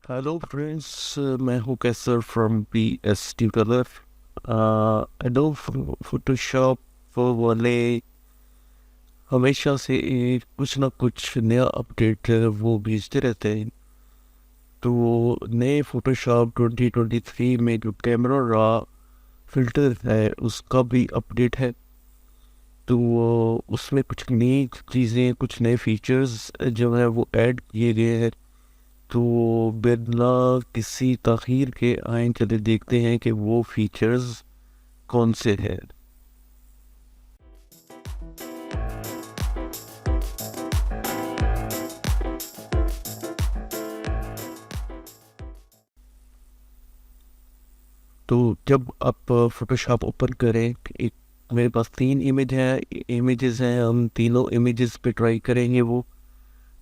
Hello friends, मैं हूँ Kaiser from P S tutorial. Adobe Photoshop वाले हमेशा से कुछ ना कुछ नया अपडेट वो भेजते रहते हैं। तो नए फोटोशॉप 2023 में जो कैमरा रॉ फिल्टर है उसका भी अपडेट है। तो उसमें कुछ नई चीज़ें, कुछ नए फीचर्स जो है वो ऐड किए गए हैं। तो बिना किसी ताख़ीर के आए चले देखते हैं कि वो फीचर्स कौन से हैं। तो जब आप फोटोशॉप ओपन करें, एक मेरे पास 3 इमेजेस हैं। हम तीनों इमेजेस पे ट्राई करेंगे वो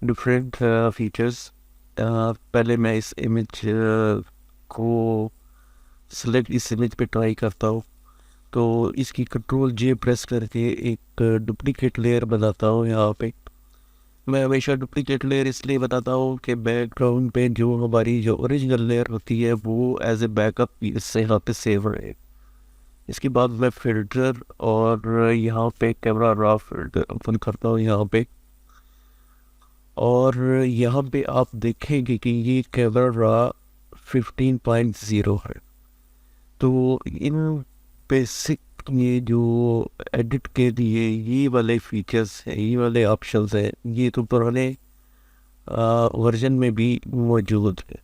डिफरेंट फीचर्स। पहले मैं इस इमेज को सिलेक्ट इस इमेज पे ट्राई करता हूँ। तो इसकी कंट्रोल जे प्रेस करके एक डुप्लीकेट लेयर बनाता हूँ। यहाँ पे मैं हमेशा डुप्लीकेट लेयर इसलिए बताता हूँ कि बैकग्राउंड पे जो हमारी जो ओरिजिनल लेयर होती है वो एज ए बैकअप इससे यहाँ पे सेव रहे। इसके बाद मैं फिल्टर और यहाँ पे कैमरा रॉ फिल्टर ओपन करता हूँ यहाँ पे। और यहाँ पे आप देखेंगे कि ये कैमरा रॉ 15.0 है। तो इन बेसिक ये जो एडिट के लिए ये वाले फीचर्स हैं, ये वाले ऑप्शंस हैं, ये तो पुराने वर्जन में भी मौजूद है।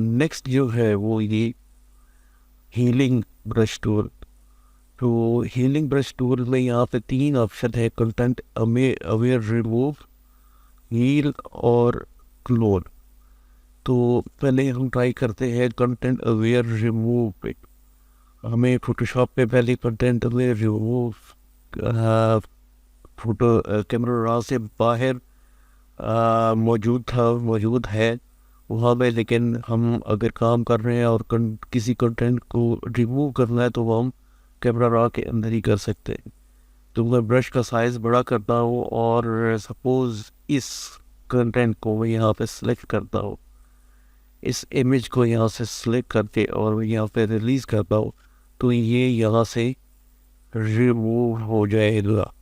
नेक्स्ट जो है वो ये हीलिंग ब्रश टूल। तो हीलिंग ब्रश टूल में यहाँ पे 3 ऑप्शन है: कंटेंट अवेयर, रिमूव, हील और क्लोन। तो पहले हम ट्राई करते हैं कंटेंट अवेयर रिमूव पे। हमें फोटोशॉप पे पहले content aware remove photo camera raw से बाहर मौजूद है वहाँ पे। लेकिन हम अगर काम कर रहे हैं और किसी कंटेंट को रिमूव करना है तो वो हम कैमरा रॉ के अंदर ही कर सकते हैं। तो मैं ब्रश का साइज़ बड़ा करता हूँ और सपोज़ इस कंटेंट को मैं यहाँ पे सिलेक्ट करता हूँ, इस इमेज को यहाँ से सिलेक्ट करके और मैं यहाँ पे रिलीज़ करता हूँ, तो ये यहाँ से रिमूव हो जाएगा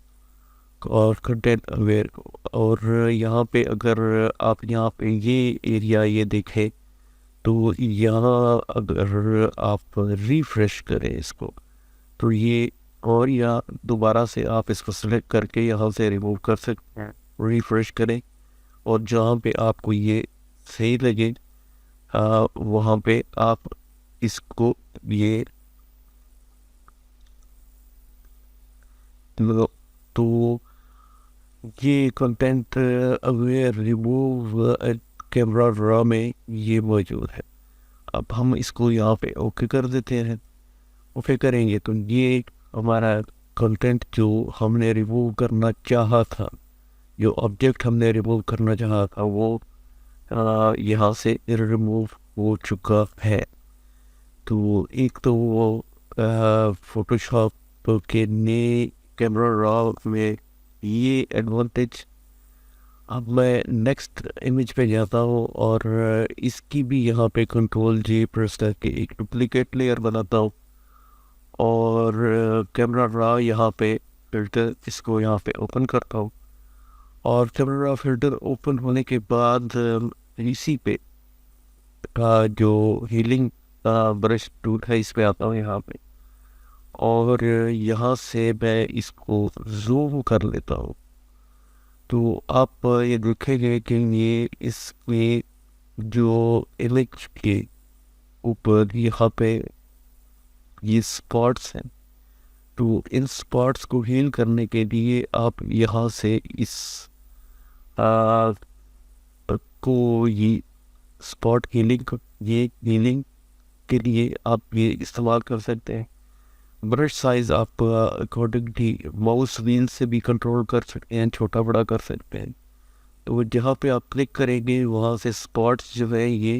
और कंटेंट अवेयर। और यहाँ पे अगर आप यहाँ पे ये एरिया ये देखें तो यहाँ अगर आप रिफ्रेश करें इसको तो ये, और या दोबारा से आप इसको सेलेक्ट करके यहाँ से रिमूव कर सकते हैं। रिफ्रेश करें और जहाँ पे आपको ये सही लगे वहाँ पे आप इसको ये तो ये content aware remove camera raw में ये मौजूद है। अब हम इसको यहाँ पे ओके कर देते हैं। ओके करेंगे तो ये हमारा कंटेंट जो हमने रिमूव करना चाहा था, जो ऑब्जेक्ट हमने रिमूव करना चाहा था वो यहाँ से रिमूव हो चुका है। तो एक तो वो फोटोशॉप के नए कैमरा रॉ में ये एडवांटेज। अब मैं नेक्स्ट इमेज पे जाता हूँ और इसकी भी यहाँ पे कंट्रोल जे प्रेस करके एक डुप्लीकेट लेयर बनाता हूँ और कैमरा रॉ यहाँ पे फिल्टर इसको यहाँ पे ओपन करता हूँ। और कैमरा रॉ फिल्टर ओपन होने के बाद इसी पे जो हीलिंग ब्रश टूल है इस पे आता हूँ यहाँ पे। और यहाँ से मैं इसको जूम कर लेता हूँ। तो आप ये देखेंगे कि ये इसमें जो इमेज के ऊपर यहाँ पे ये स्पॉट्स हैं। तो इन स्पॉट्स को हील करने के लिए आप यहाँ से इस आ, को ये स्पॉट हीलिंग के लिए आप ये इस्तेमाल कर सकते हैं। ब्रश साइज आप अकॉर्डिंगली माउस व्हील से भी कंट्रोल कर सकते हैं, छोटा बड़ा कर सकते हैं। तो जहाँ पे आप क्लिक करेंगे वहाँ से स्पॉट्स जो है ये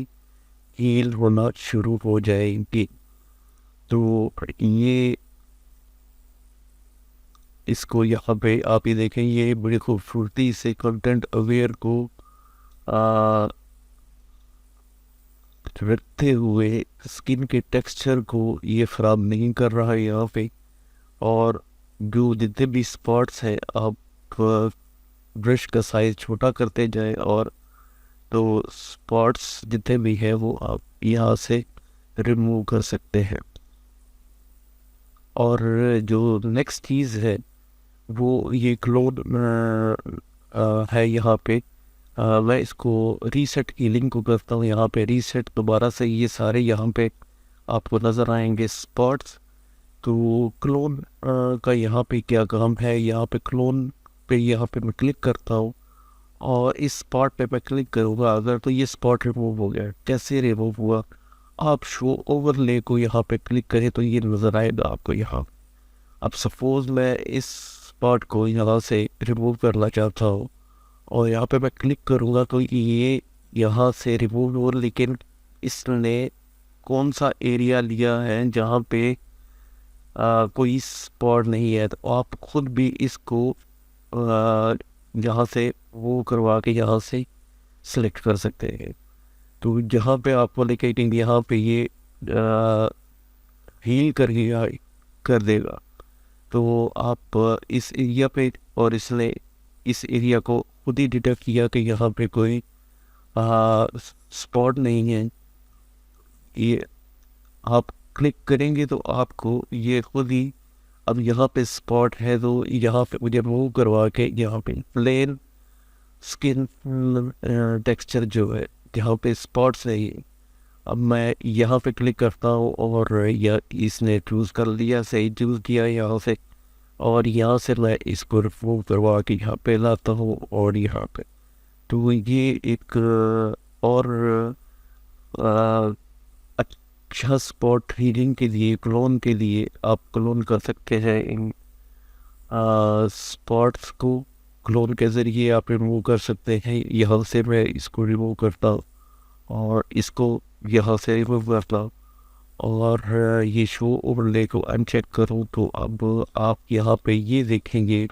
हील होना शुरू हो जाएंगे। तो ये इसको यहाँ पे आप ये देखें, ये बड़ी खूबसूरती से कंटेंट अवेयर को रखते हुए स्किन के टेक्सचर को ये ख़राब नहीं कर रहा है यहाँ पे। और जो जितने भी स्पॉट्स हैं आप ब्रश का साइज़ छोटा करते जाएं, और तो स्पॉट्स जितने भी हैं वो आप यहाँ से रिमूव कर सकते हैं। और जो नेक्स्ट चीज़ है वो ये क्लोन है यहाँ पे। मैं इसको रीसेट हीलिंग को करता हूँ यहाँ पे, रीसेट दोबारा से ये सारे यहाँ पे आपको नज़र आएंगे स्पॉट्स। तो क्लोन का यहाँ पे क्या काम है, यहाँ पे क्लोन पे यहाँ पे मैं क्लिक करता हूँ और इस स्पॉट पे मैं क्लिक करूँगा अगर, तो ये स्पॉट रिमूव हो गया। कैसे रिमूव हुआ, आप शो ओवरले को यहाँ पे क्लिक करें तो ये नज़र आएगा आपको यहाँ। अब सपोज़ मैं इस स्पॉट को यहाँ से रिमूव करना चाहता हूँ और यहाँ पे मैं क्लिक करूँगा तो ये यहाँ से रिमूव हो, लेकिन इसने कौन सा एरिया लिया है जहाँ पे कोई स्पॉट नहीं है। तो आप खुद भी इसको यहाँ से वो करवा के यहाँ से सिलेक्ट कर सकते हैं। तो जहाँ पे आपको लोकेटिंग यहाँ पे ये हील कर देगा, तो आप इस एरिया पे, और इसने इस एरिया को खुद ही डिटेक्ट किया कि यहाँ पे कोई स्पॉट नहीं है। ये आप क्लिक करेंगे तो आपको ये खुद ही, अब यहाँ पे स्पॉट है तो यहाँ पे मुझे मूव करवा के यहाँ पे प्लेन स्किन टेक्सचर जो है जहाँ पे स्पॉट्स नहीं है, अब मैं यहाँ पे क्लिक करता हूँ और यह इसने चूज़ कर लिया, सही चूज़ किया यहाँ से। और यहाँ से मैं इसको रिमूव करवा के यहाँ पे लाता हूँ और यहाँ पे, तो ये एक और अच्छा स्पॉट हीलिंग के लिए, क्लोन के लिए आप क्लोन कर सकते हैं इन स्पॉट्स को। क्लोन के ज़रिए आप रिमूव कर सकते हैं। यहाँ से मैं इसको रिमूव करता हूँ और इसको यहाँ से रिमूव करता हूँ, और ये शो ओवरले को अनचेक करूँ तो अब आप यहाँ पे ये देखेंगे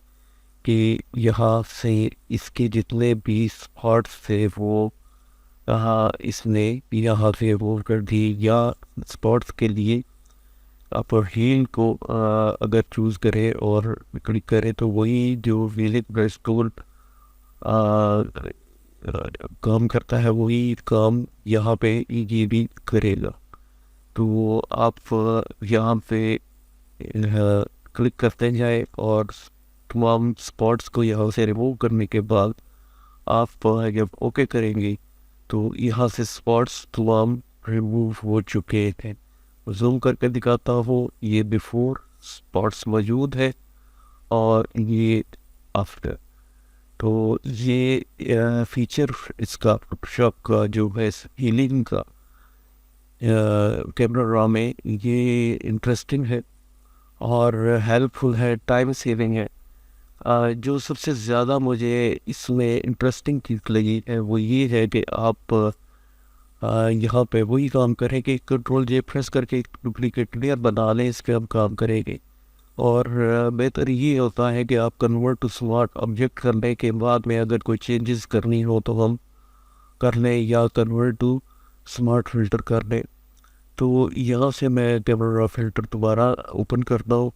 कि यहाँ से इसके जितने भी स्पॉट्स थे वो इसने यहाँ से रिमूव कर दी। या स्पॉट्स के लिए आप हील को अगर चूज़ करें और क्लिक करें तो वही जो विजिट ब्रश टूल काम करता है वही काम यहाँ पे ये भी करेगा। तो आप यहाँ पे क्लिक करते जाए और तमाम स्पॉट्स को यहाँ से रिमूव करने के बाद आप जब ओके करेंगे तो यहाँ से स्पॉट्स तमाम रिमूव हो चुके थे। जूम करके दिखाता हूँ, ये बिफोर स्पॉट्स मौजूद है और ये आफ्टर। तो ये फीचर इसका फोटोशॉप का जो है हीलिंग का कैमरा रॉ में, ये इंटरेस्टिंग है और हेल्पफुल है, टाइम सेविंग है। जो सबसे ज़्यादा मुझे इसमें इंटरेस्टिंग चीज़ लगी है वो ये है कि आप यहाँ पे वही काम करें कि कंट्रोल जे प्रेस करके डुप्लीकेट लेयर बना लें, इस पर हम काम करेंगे। और बेहतर ये होता है कि आप कन्वर्ट टू स्मार्ट ऑब्जेक्ट करने के बाद में अगर कोई चेंजेस करनी हो तो हम कर लें, या कन्वर्ट टू स्मार्ट फिल्टर कर लें। तो यहाँ से मैं कैमरा रॉ फिल्टर दोबारा ओपन करता हूँ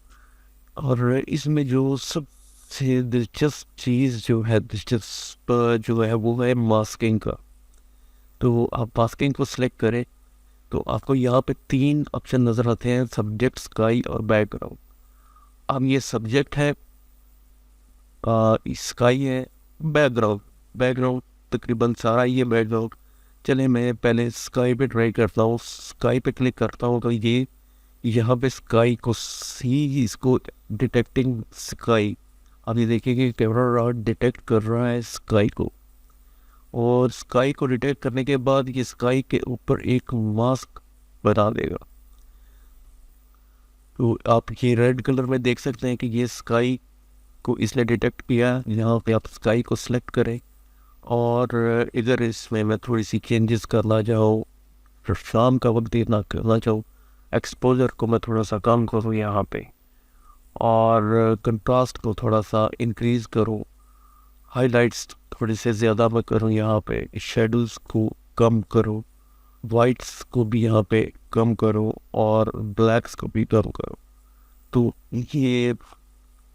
और इसमें जो सबसे दिलचस्प चीज़ जो है, दिलचस्प जो है वो है मास्किंग का। तो आप मास्किंग को सिलेक्ट करें तो आपको यहाँ पे 3 ऑप्शन नज़र आते हैं, सब्जेक्ट, स्काई और बैकग्राउंड। अब ये सब्जेक्ट है, स्काई है, बैकग्राउंड तकरीबन सारा ये बैकग्राउंड। चले मैं पहले स्काई पे ट्राई करता हूँ। स्काई पे क्लिक करता हूँ तो ये यहाँ पे स्काई को सी, इसको डिटेक्टिंग स्काई, अभी देखिए कैमरा रॉ डिटेक्ट कर रहा है स्काई को, और स्काई को डिटेक्ट करने के बाद ये स्काई के ऊपर एक मास्क बना देगा। तो आप ये रेड कलर में देख सकते हैं कि ये स्काई को इसने डिटेक्ट किया। यहाँ पे आप स्काई को सिलेक्ट करें और इधर इसमें मैं थोड़ी सी चेंजेस करना चाहूँ, शाम का वक्त देना करना चाहूँ, एक्सपोजर को मैं थोड़ा सा कम करूँ यहाँ पे, और कंट्रास्ट को थोड़ा सा इंक्रीज़ करूँ, हाइलाइट्स थोड़े से ज़्यादा मैं करूँ यहाँ पे, शेडोज़ को कम करूँ, वाइट्स को भी यहाँ पे कम करो और ब्लैक्स को भी कम करो। तो ये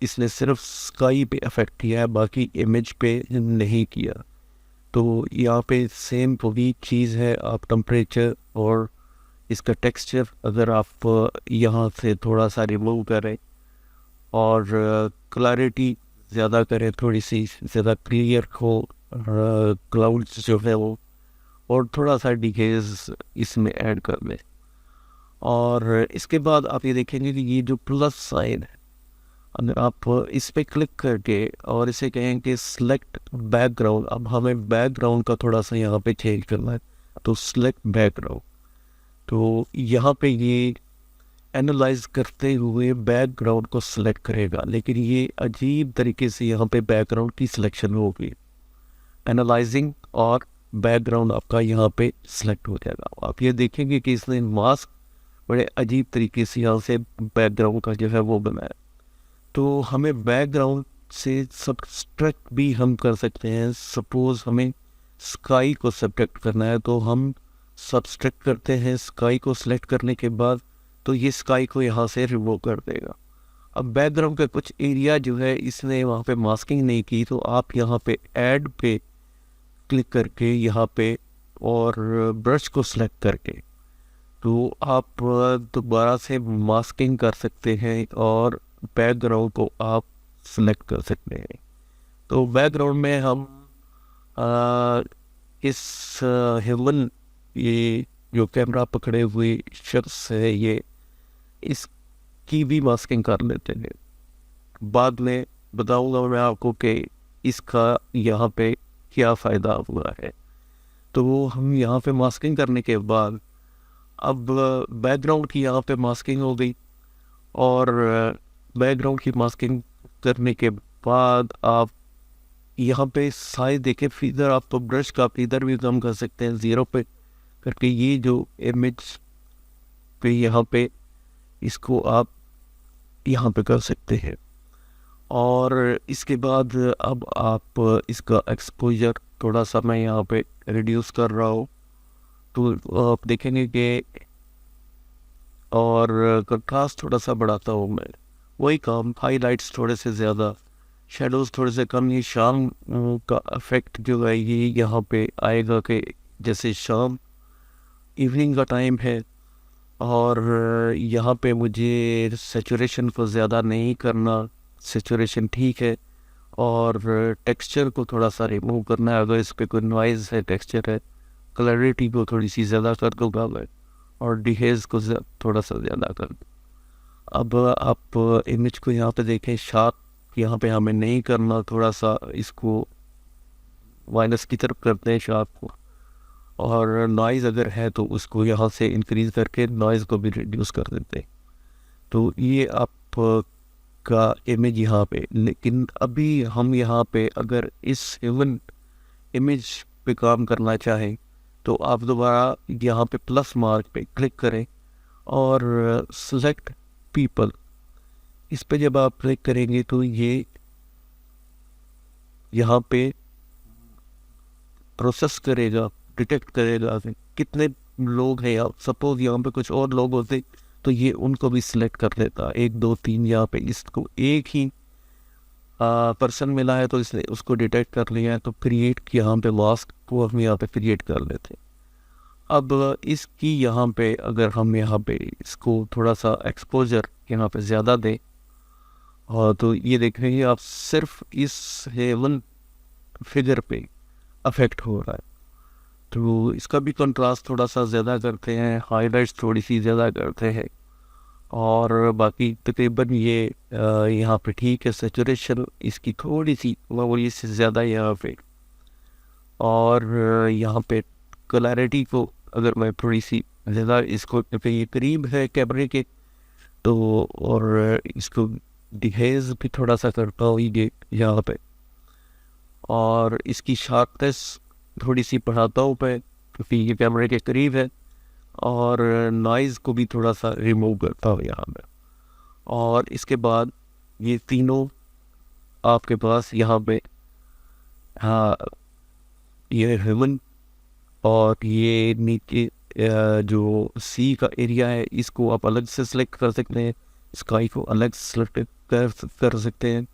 इसने सिर्फ स्काई पे अफेक्ट किया है, बाकी इमेज पे नहीं किया। तो यहाँ पे सेम वही चीज़ है, आप टेम्परेचर और इसका टेक्सचर अगर आप यहाँ से थोड़ा सा रिमूव करें और क्लैरिटी ज़्यादा करें, थोड़ी सी ज़्यादा क्लियर हो क्लाउड्स जो है वो, और थोड़ा सा डिकेज इसमें ऐड कर लें। और इसके बाद आप ये देखेंगे कि ये जो प्लस साइन है, अगर आप इस पर क्लिक करके और इसे कहें कि सिलेक्ट बैकग्राउंड, अब हमें बैकग्राउंड का थोड़ा सा यहाँ पे चेंज करना है, तो सिलेक्ट बैकग्राउंड, तो यहाँ पे ये एनालाइज करते हुए बैकग्राउंड को सिलेक्ट करेगा, लेकिन ये अजीब तरीके से यहाँ पे बैकग्राउंड की सिलेक्शन होगी। एनालाइजिंग और बैकग्राउंड आपका यहाँ पे सिलेक्ट हो जाएगा। आप ये देखेंगे कि इसने मास्क बड़े अजीब तरीके से यहाँ से बैकग्राउंड का जो है वो बनाया। तो हमें बैकग्राउंड से सब्ट्रैक्ट भी हम कर सकते हैं। सपोज हमें स्काई को सब्ट्रैक्ट करना है, तो हम सब्ट्रैक्ट करते हैं स्काई को सिलेक्ट करने के बाद, तो ये स्काई को यहाँ से रिमूव कर देगा। अब बैकग्राउंड का कुछ एरिया जो है इसने वहाँ पे मास्किंग नहीं की, तो आप यहाँ पे ऐड पे क्लिक करके यहाँ पे और ब्रश को सिलेक्ट करके तो आप दोबारा से मास्किंग कर सकते हैं और बैकग्राउंड को आप सिलेक्ट कर सकते हैं। तो बैकग्राउंड में हम इस ह्यूमन, ये जो कैमरा पकड़े हुए शख्स है, ये इसकी भी मास्किंग कर लेते हैं। बाद में बताऊंगा मैं आपको कि इसका यहाँ पे क्या फ़ायदा हुआ है। तो हम यहाँ पे मास्किंग करने के बाद अब बैकग्राउंड की यहाँ पे मास्किंग हो गई, और बैकग्राउंड की मास्किंग करने के बाद आप यहाँ पे साइज देखें, फीदर आप तो ब्रश का फीदर भी कम कर सकते हैं 0 पे करके। ये जो इमेज पे यहाँ पे इसको आप यहाँ पे कर सकते हैं। और इसके बाद अब आप इसका एक्सपोजर थोड़ा सा मैं यहाँ पे रिड्यूस कर रहा हूँ, तो आप देखेंगे कि, और कंट्रास्ट थोड़ा सा बढ़ाता हूँ मैं, वही काम, हाईलाइट्स थोड़े से ज़्यादा, शेडोज़ थोड़े से कम। ये शाम का इफेक्ट जो है ये यहाँ पे आएगा कि जैसे शाम इवनिंग का टाइम है, और यहाँ पे मुझे सैचुरेशन को ज़्यादा नहीं करना, सैचुरेशन ठीक है, और टेक्सचर को थोड़ा सा रिमूव करना है। अगर इस पर कोई नॉइज़ है, टेक्सचर है, क्लैरिटी को थोड़ी सी ज़्यादा कर दूँगा मैं, और डिहेज को थोड़ा सा ज़्यादा कर दूँ। अब आप इमेज को यहाँ पे देखें, शार्प यहाँ पे हमें नहीं करना, थोड़ा सा इसको माइनस की तरफ करते हैं शार्प को, और नॉइज़ अगर है तो उसको यहाँ से इंक्रीज़ करके नॉइज़ को भी रिड्यूस कर देते हैं। तो ये आपका इमेज यहाँ पे। लेकिन अभी हम यहाँ पे अगर इस ह्यूमन इमेज पे काम करना चाहें, तो आप दोबारा यहाँ पे प्लस मार्क पे क्लिक करें और सेलेक्ट पीपल, इस पे जब आप क्लिक करेंगे तो ये यहाँ पे प्रोसेस करेगा, डिटेक्ट करेगा कि कितने लोग हैं। आप सपोज यहाँ पे कुछ और लोग होते तो ये उनको भी सिलेक्ट कर लेता, 1 2 3। यहाँ पे इसको एक ही पर्सन मिला है तो इसने उसको डिटेक्ट कर लिया है, तो क्रिएट की यहाँ पे मास्क को हम यहाँ पे क्रिएट कर लेते हैं। अब इसकी यहाँ पे अगर हम यहाँ पे इसको थोड़ा सा एक्सपोजर यहाँ पे ज़्यादा दें, और तो ये देखेंगे आप सिर्फ इस हेवन फिगर पे अफेक्ट हो रहा है। तो इसका भी कंट्रास्ट थोड़ा सा ज़्यादा करते हैं, हाईलाइट्स थोड़ी सी ज़्यादा करते हैं, और बाकी तकरीबन ये यहाँ पे ठीक है। सैचुरेशन इसकी थोड़ी सी मामूली से ज़्यादा यहाँ पे, और यहाँ पे क्लैरिटी को अगर मैं थोड़ी सी ज़्यादा, इसको पे ये करीब है कैमरे के, तो और इसको डिहेज भी थोड़ा सा करता हूँ ये यहाँ पे, और इसकी शार्पनेस थोड़ी सी बढ़ाता हूँ मैं क्योंकि ये कैमरे के करीब है, और नॉइज़ को भी थोड़ा सा रिमूव करता हूँ यहाँ पे। और इसके बाद ये तीनों आपके पास यहाँ पे, हाँ, ये ह्यूमन और ये नीचे जो सी का एरिया है इसको आप अलग से सिलेक्ट कर सकते हैं, स्काई को अलग सेलेक्ट कर सकते हैं,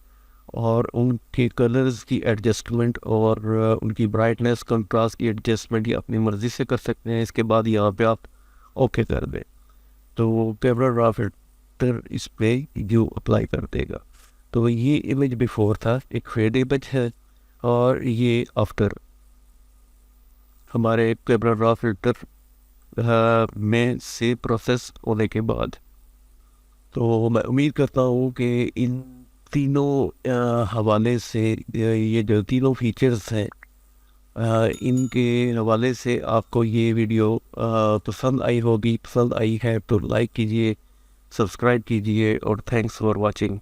और उनके कलर्स की एडजस्टमेंट और उनकी ब्राइटनेस कंट्रास्ट की एडजस्टमेंट ये अपनी मर्ज़ी से कर सकते हैं। इसके बाद यहाँ पे आप ओके कर दें तो कैमरा रॉ फिल्टर इस पे जो अप्लाई कर देगा। तो ये इमेज बिफोर था, एक फेड इमेज है, और ये आफ्टर हमारे कैमरा रॉ फिल्टर में से प्रोसेस होने के बाद। तो मैं उम्मीद करता हूँ कि इन तीनों हवाले से ये जो तीनों फीचर्स हैं इनके हवाले से आपको ये वीडियो पसंद आई होगी। पसंद आई है तो लाइक कीजिए, सब्सक्राइब कीजिए, और थैंक्स फॉर वाचिंग।